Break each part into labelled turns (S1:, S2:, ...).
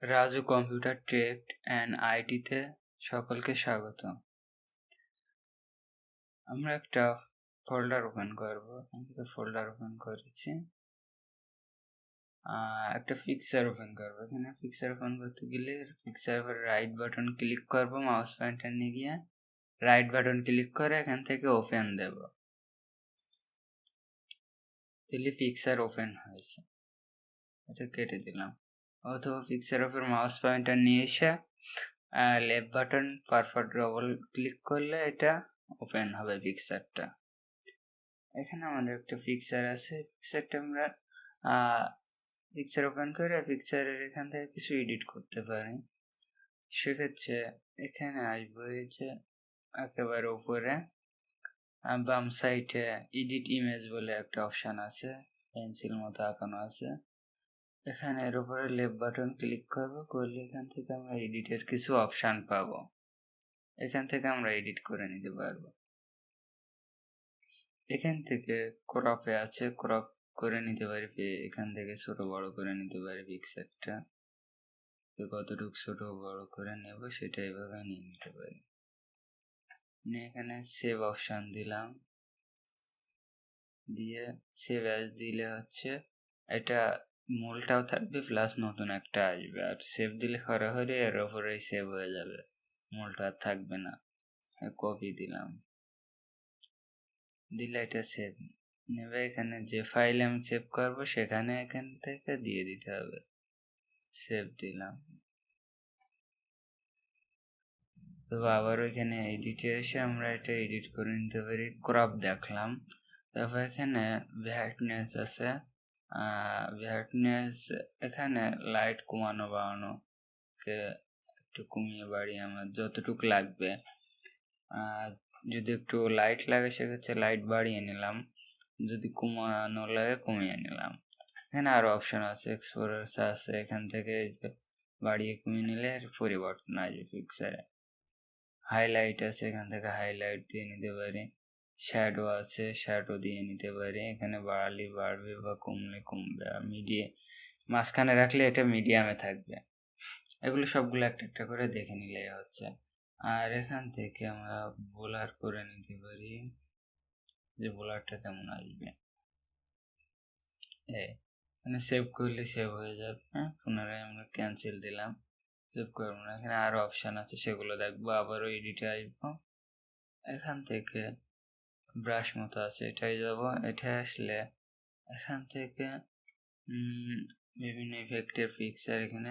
S1: Raju computer take and আইটিতে সকলকে স্বাগত। আমরা একটা ফোল্ডার ওপেন করব। ফোল্ডার ওপেন করেছি, একটা পিকচার ওপেন করবো। এখানে পিকচার ওপেন করতে গেলে পিকচার উপর রাইট বাটন ক্লিক করব, মাউস পয়েন্টার নিয়ে গিয়ে রাইট বাটন ক্লিক করে এখান থেকে ওপেন দেব। দিলে পিকচার ওপেন হয়েছে, এটা কেটে দিলাম। অথবা পিকচার উপর মাউস পয়েন্টার নিয়ে এসে লেফট বাটন পারপর ডবল ক্লিক করলে এটা ওপেন হবে পিকচারটা। এখানে আমাদের একটা পিকচার আছে, পিকচারটা আমরা পিকচার ওপেন করে পিকচারের এখান থেকে কিছু এডিট করতে পারি। সেক্ষেত্রে এখানে আসবো, এই যে একেবারে উপরে বাম সাইডে এডিট ইমেজ বলে একটা অপশান আছে, পেন্সিল মতো আঁকানো আছে। এখানে এর উপরে লেফট বাটন ক্লিক করবো, করলে এখান থেকে আমরা এডিটের কিছু অপশান পাবো। এখান থেকে আমরা এডিট করে নিতে পারবো। এখান থেকে ক্রপে আছে, ক্রপ করে নিতে পারি, এখান থেকে ছোট বড় করে নিতে পারি। পিকচারটা কতটুকু ছোট বড় করে নেব সেটা এভাবে নিয়ে নিতে পারি। এখানে সেভ অপশান দিলাম, দিয়ে সেভ অ্যাজ দিলে হচ্ছে এটা মূলটাও থাকবে প্লাস নতুন একটা আসবে। আর সেভ দিলে হরে এর ওপরেই সেভ হয়ে যাবে, মূলটা আর থাকবে না। কপি দিলাম, দিলে এটা সেভ নেবে। এখানে যে ফাইলে আমি সেভ করবো সেখানে এখান থেকে দিয়ে দিতে হবে। সেভ দিলাম, তো আবার ওইখানে এডিটে এসে আমরা এটা এডিট করে নিতে পারি। ক্রপ দেখলাম, তারপর এখানে ব্রাইটনেস আছে, ব্রাইটনেস এখানে লাইট কমানো বাড়ানো একটু কমিয়ে বাড়িয়ে আমার যতটুকু লাগবে। যদি একটু লাইট লাগে সেক্ষেত্রে লাইট বাড়িয়ে নিলাম, যদি কমানো লাগে কমিয়ে নিলাম। এখানে আরো অপশন আছে, এক্সপ্লোরার আছে, এখান থেকে বাড়িয়ে কমিয়ে নিলে পরিবর্তন আসবে পিকচারে। হাইলাইট আছে, এখান থেকে হাইলাইট দিয়ে নিতে পারি। শ্যাডো আছে, শ্যাডো দিয়ে নিতে পারি। এখানে বাড়ালে বাড়বে বা কমলে কমবে। মাঝখানে রাখলে এটা মিডিয়ামে থাকবে। এগুলো সবগুলো একটা একটা করে দেখে নিলে হচ্ছে। আর এখান থেকে আমরা বোলার করে নিতে পারি, যে বোলারটা কেমন আসবে। এখানে সেভ করলে সেভ হয়ে যাবে। পুনরায় আমরা ক্যান্সেল দিলাম, সেভ করবো না। এখানে আরো অপশান আছে, সেগুলো দেখবো। আবারও এডিটে আসবো, এখান থেকে ব্রাশ মতো আছে, এটাই যাব। এটা আসলে এখান থেকে বিভিন্ন ইফেক্টের পিকচার, এখানে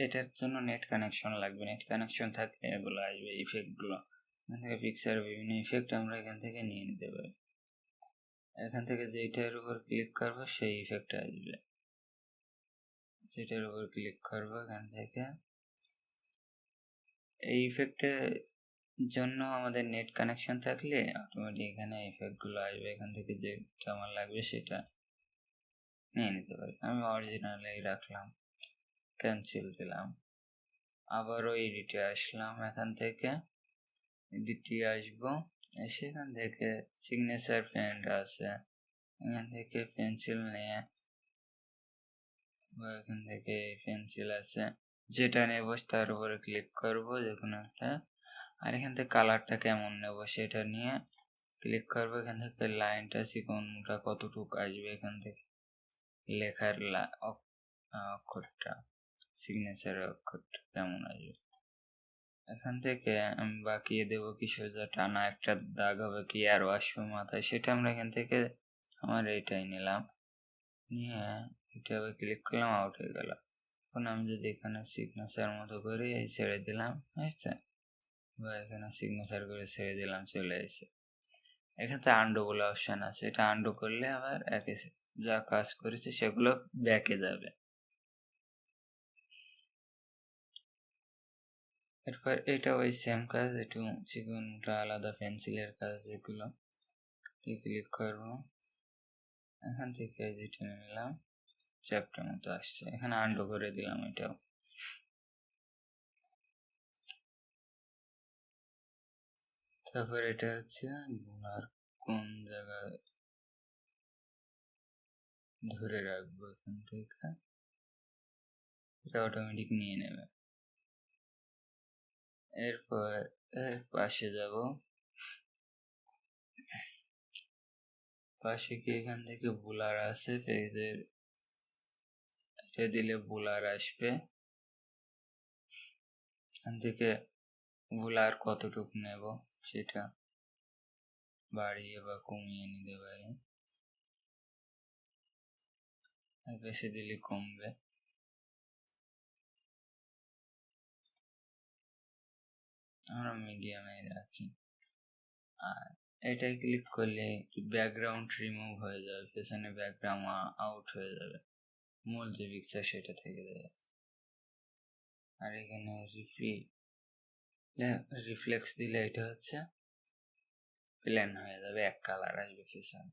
S1: এটার জন্য নেট কানেকশন লাগবে। নেট কানেকশন থাকলে এগুলো আসবে, ইফেক্টগুলো। এখান থেকে পিকচার বিভিন্ন ইফেক্ট আমরা এখান থেকে নিয়ে নিতে পারি। এখান থেকে যেটার উপর ক্লিক করবো সেই ইফেক্ট আসবে, যেটার উপর ক্লিক করবো এখান থেকে। এই ইফেক্টের জন্য আমাদের নেট কানেকশন থাকলে অটোমেটিক এখানে ইফেক্টগুলো আসবে। এখান থেকে যেটা আমার লাগবে সেটা নিয়ে নিতে পারি। আমি অরিজিনালেই রাখলাম, ক্যান্সেল দিলাম। আবারও এডিটে আসলাম, এখান থেকে এডিটে আসবো, এসে এখান থেকে সিগনেচার পেন্ট আছে, এখান থেকে পেন্সিল নিয়ে, এখান থেকে পেন্সিল আছে, যেটা নেব তার উপরে ক্লিক করবো যে কোনো একটা। আর এখান থেকে কালারটা কেমন নেব সেটা নিয়ে ক্লিক করবো। এখান থেকে লাইনটা চিকনটা কতটুকু আসবে, এখান থেকে লেখার অক্ষরটা, সিগনেচার অক্ষরটা কেমন আসবে, এখান থেকে আমি বাকিয়ে দেবো কি সোজা টানা একটা দাগ হবে কি আরও আসবে মাথায়, সেটা আমরা এখান থেকে আমার এইটাই নিলাম, নিয়ে এটা আবার ক্লিক করলাম, আউট হয়ে গেল। এখন আমি যদি এখানে সিগনেচার মতো করে ছেড়ে দিলাম, বুঝছে, বা এখানে সিগনেচার করে ছেড়ে দিলাম, চলে এসে এখানে আন্ডু বলে অপশান আছে। এটা আন্ডু করলে আবার একে যা কাজ করেছে সেগুলো ব্যাকে যাবে। এরপর এটা ওই সেম কাজ, একটু চিকনটা আলাদা, পেন্সিলের কাজ, এগুলো ক্লিক করবো। এখান থেকে যেটা নিলাম চ্যাপ্টার মতো আসছে, এখানে আন্ডু করে দিলাম এটাও। তারপর এটা হচ্ছে আর কোন জায়গায় ধরে রাখবো, এখান থেকে এটা অটোমেটিক নিয়ে নেবে। এরপর পাশে যাব, পাশে কি এখান থেকে বুলার আছে পেজের, এটা দিলে বুলার আসবে। এখান থেকে বুলার কতটুকু নেব সেটা বাড়িয়ে বা কমিয়ে নিতে পারি। বেশি দিলে কমবে। আমরা মিডিয়ামে রাখি। আর এটাই ক্লিক করলে ব্যাকগ্রাউন্ড রিমুভ হয়ে যাবে, পেছনে ব্যাকগ্রাউন্ড আউট হয়ে যাবে, মূল যে পিকচার সেটা থেকে যাবে। আর এখানে রিফ্লেক্স দিলে এটা হচ্ছে প্লেন হয়ে যাবে, এক কালার আসবে পেছনে।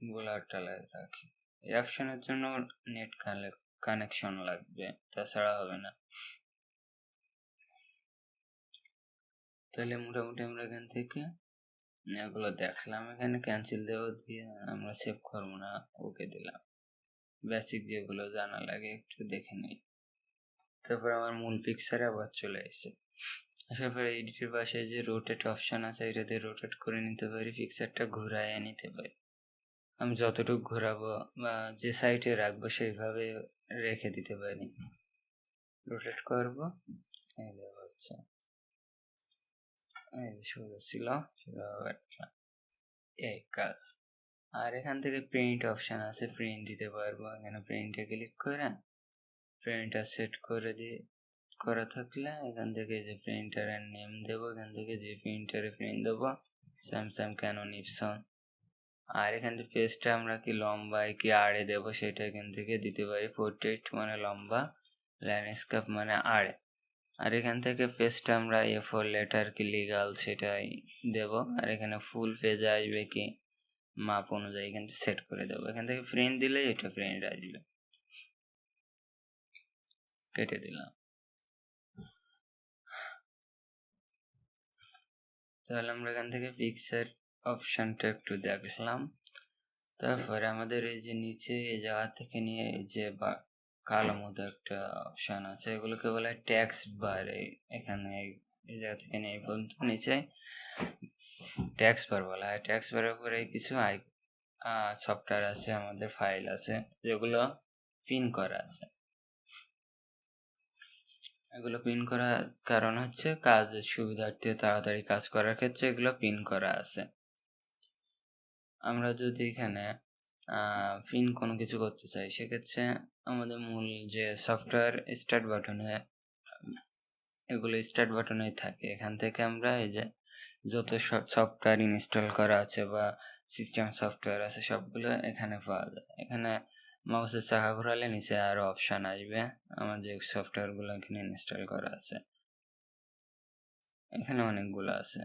S1: বুলারটা রাখি। এই অপশনের জন্য নেট কানেকশন লাগবে, তাছাড়া হবে না। তাহলে মোটামুটি আমরা এখান থেকে এগুলো দেখলাম। এখানে ক্যান্সেল দেওয়া দিয়ে আমরা সেভ করবো না, ওকে দিলাম। বেসিক যেগুলো জানা লাগে একটু দেখে নিই। তারপর আমার মূল পিকচারে আবার চলে এসেছে। আসার পরে এডিটের পাশে যে রোটেট অপশান আছে, এটাতে রোটেট করে নিতে পারি, পিকচারটা ঘুরাইয়ে নিতে পারি। আমি যতটুকু ঘোরাবো বা যে সাইডে রাখবো সেইভাবে রেখে দিতে পারি। রোটেট করবো, এই হচ্ছে সোজা ছিল, এই কাজ। আর এখান থেকে প্রিন্ট অপশান আছে, প্রিন্ট দিতে পারবো। এখানে প্রিন্টে ক্লিক করে প্রিন্টার সেট করে করা থাকলে এখান থেকে যে প্রিন্টারের নেম দেবো, এখান থেকে যে প্রিন্টারে প্রিন্ট দেবো, স্যামসাং, ক্যানন, ইপসন। আর এখান থেকে পেজটা আমরা কি লম্বায় কি আড়ে দেবো সেটা এখান থেকে দিতে পারি। পোর্ট্রেট মানে লম্বা, ল্যান্ডস্কেপ মানে আড়ে। আর এখান থেকে পেজটা আমরা A4 লেটার কি লিগাল সেটাই দেব। আর এখানে ফুল পেজে আসবে কি মাপ অনুযায়ী এখান থেকে সেট করে দেবো। এখান থেকে প্রিন্ট দিলে এটা প্রিন্ট আসবে, কেটে দিলাম। তাহলে আমরা এখান থেকে পিকচার অপশানটা একটু দেখলাম। তারপরে আমাদের এই যে নিচে এই জায়গা থেকে নিয়ে এই যে কালো মতো একটা অপশান আছে, এগুলোকে বলে ট্যাক্স বার। এখানে এই জায়গা থেকে নিয়ে পর্যন্ত নিচে ট্যাক্স বার বলা হয়। ট্যাক্স বারের উপরে কিছু সফটওয়্যার আছে, আমাদের ফাইল আছে যেগুলো পিন করা আছে। এগুলো পিন করার কারণ হচ্ছে কাজের সুবিধার্থে, তাড়াতাড়ি কাজ করার ক্ষেত্রে এগুলো পিন করা আছে। আমরা যদি এখানে পিন কোনো কিছু করতে চাই, সেক্ষেত্রে আমাদের মূল যে সফটওয়্যার স্টার্ট বাটনে, এগুলো স্টার্ট বাটনেই থাকে। এখান থেকে আমরা এই যে যত সফটওয়্যার ইনস্টল করা আছে বা সিস্টেম সফটওয়্যার আছে সবগুলো এখানে পাওয়া যায়। এখানে মাউসের চাকা ঘোরালে নিচে আরও অপশান আসবে, আমার যে সফটওয়্যারগুলো এখানে ইনস্টল করা আছে। এখানে অনেকগুলো আছে।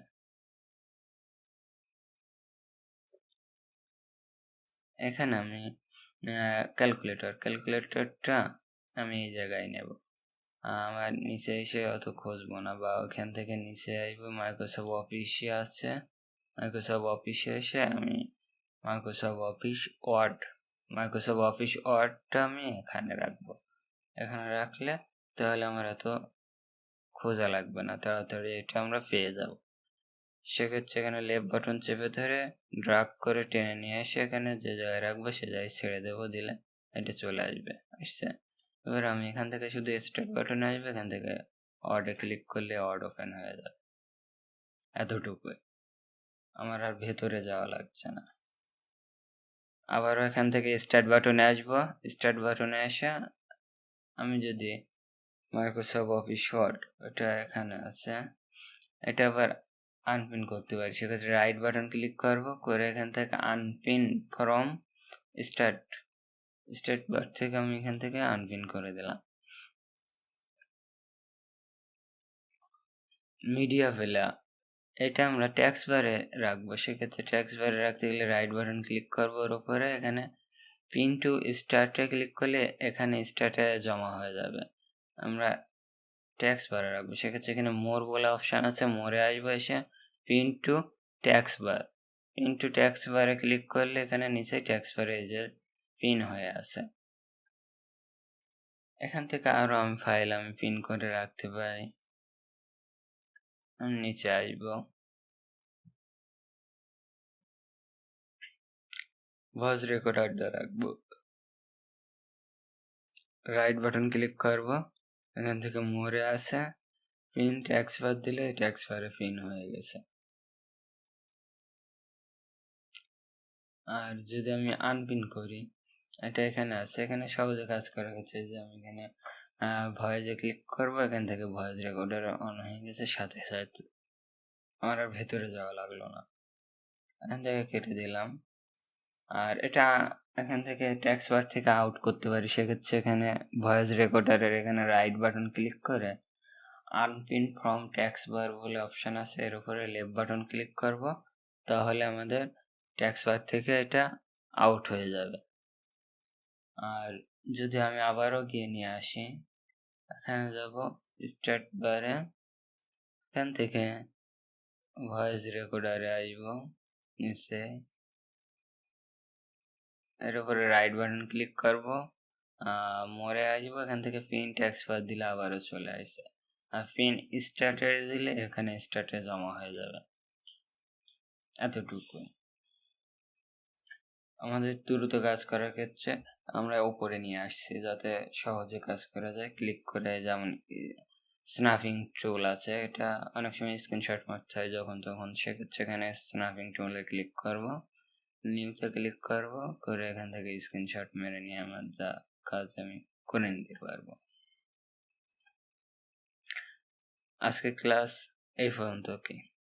S1: এখানে আমি ক্যালকুলেটরটা আমি এই জায়গায় নেব। আমার নিচে এসে অত খুঁজবো না, বা ওখান থেকে নিচে আসবো, মাইক্রোসফট অফিসে আছে, মাইক্রোসফট অফিসে এসে আমি মাইক্রোসফট অফিস ওয়ার্ডটা আমি এখানে রাখবো। এখানে রাখলে তাহলে আমার এত খোঁজা লাগবে না, তাড়াতাড়ি এটা আমরা পেয়ে যাব। সেক্ষেত্রে এখানে লেফট বাটন চেপে ধরে ড্রাগ করে টেনে নিয়ে এসে এখানে যে জায়গায় রাখবো সে জায়গায় ছেড়ে দেবো, দিলে এটা চলে আসছে। এবার আমি এখান থেকে শুধু স্টার্ট বাটনে আসবে, এখান থেকে অর্ডে ক্লিক করলে অর্ড ওপেন হয়ে যাবে। এতটুকুই, আমার আর ভেতরে যাওয়া লাগছে না। আবারও এখান থেকে স্টার্ট বাটনে আসবো। স্টার্ট বাটনে এসে আমি যদি মাইক্রোসফট অফিস ওয়ার্ড, এটা এখানে আছে, এটা আবার আনপিন করতে পারি। সেক্ষেত্রে রাইট বাটন ক্লিক করবো, করে এখান থেকে আনপিন ফ্রম স্টার্ট বার থেকে আমি এখান থেকে আনপিন করে দিলাম। মিডিয়া ফেলা, এটা আমরা ট্যাক্স বারে রাখবো। সেক্ষেত্রে ট্যাক্স বারে রাখতে গেলে রাইট বাটন ক্লিক করবো, ওর উপরে এখানে পিন টু স্টার্টে ক্লিক করলে এখানে স্টার্টে জমা হয়ে যাবে। আমরা ট্যাক্স বারে রাখবো, সেক্ষেত্রে এখানে মোর বলে অপশান আছে, মোরে আসবো, এসে পিন টু ট্যাক্স বারে ক্লিক করলে এখানে নিচে ট্যাক্স বারে এই যে পিন হয়ে আছে। এখান থেকে আরো আমি ফাইল আমি পিন করে রাখতে পারি। আমি নিচে আসবো, ভয়েস রেকর্ডারটা রাখবো, রাইট বাটন ক্লিক করব, এখান থেকে মোরে আছে পিন ট্যাক্স বার দিলে ট্যাক্স বারে পিন হয়ে গেছে। আর যদি আমি আনপিন করি, এটা এখানে আছে, এখানে সহজে কাজ করা গেছে যে আমি এখানে ভয়েসে ক্লিক করব, এখান থেকে ভয়েস রেকর্ডার অন হয়ে গেছে, সাথে সাথে আমার আর ভেতরে যাওয়া লাগলো না, এখান থেকে কেটে দিলাম। আর এটা এখান থেকে ট্যাক্স বার থেকে আউট করতে পারি, সেক্ষেত্রে এখানে ভয়েস রেকর্ডারের এখানে রাইট বাটন ক্লিক করে আনপিন ফ্রম ট্যাক্স বার বলে অপশান আছে, এর উপরে লেফট বাটন ক্লিক করব, তাহলে আমাদের ট্যাক্স বার থেকে এটা আউট হয়ে যাবে। আর যদি আমি আবারও গিয়ে নিয়ে আসি, এখানে যাব স্টার্ট বারে, এখান থেকে ভয়েস রেকর্ডারে আসবো, নিচে এর উপরে রাইট বাটন ক্লিক করব, মোরে আসবো, এখান থেকে পিন ট্যাক্স বার দিলে আবারও চলে আসে, আর পিন স্টার্টে দিলে এখানে স্টার্টে জমা হয়ে যাবে। এতটুকু। আমাদের দ্রুত কাজ করার ক্ষেত্রে আমরা উপরে নিয়ে আসছি যাতে সহজে কাজ করা যায়। ক্লিক করে যেমন স্ন্যাপিং টুল আছে, এটা অনেক সময় স্ক্রিনশট মারতে হয় যখন তখন, সেক্ষেত্রে এখানে স্ন্যাপিং টুলে ক্লিক করব, নিউতে ক্লিক করব, করে এখান থেকে স্ক্রিনশট মেরে নিয়ে আমার যা কাজ আমি করে নিতে পারবো। আজকে ক্লাস এই পর্যন্ত। কি